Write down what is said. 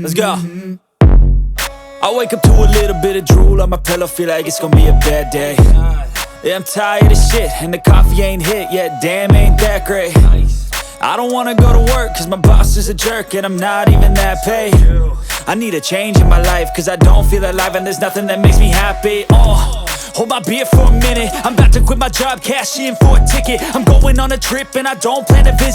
Let's go. I wake up to a little bit of drool on my pillow, feel like it's gonna be a bad day. Yeah, I'm tired of shit, and the coffee ain't hit yet, damn, ain't that great. I don't wanna go to work, cause my boss is a jerk, and I'm not even that paid. I need a change in my life, cause I don't feel alive, and there's nothing that makes me happy. Hold my beer for a minute, I'm about to quit my job, cash in for a ticket. I'm going on a trip and I don't plan to visit.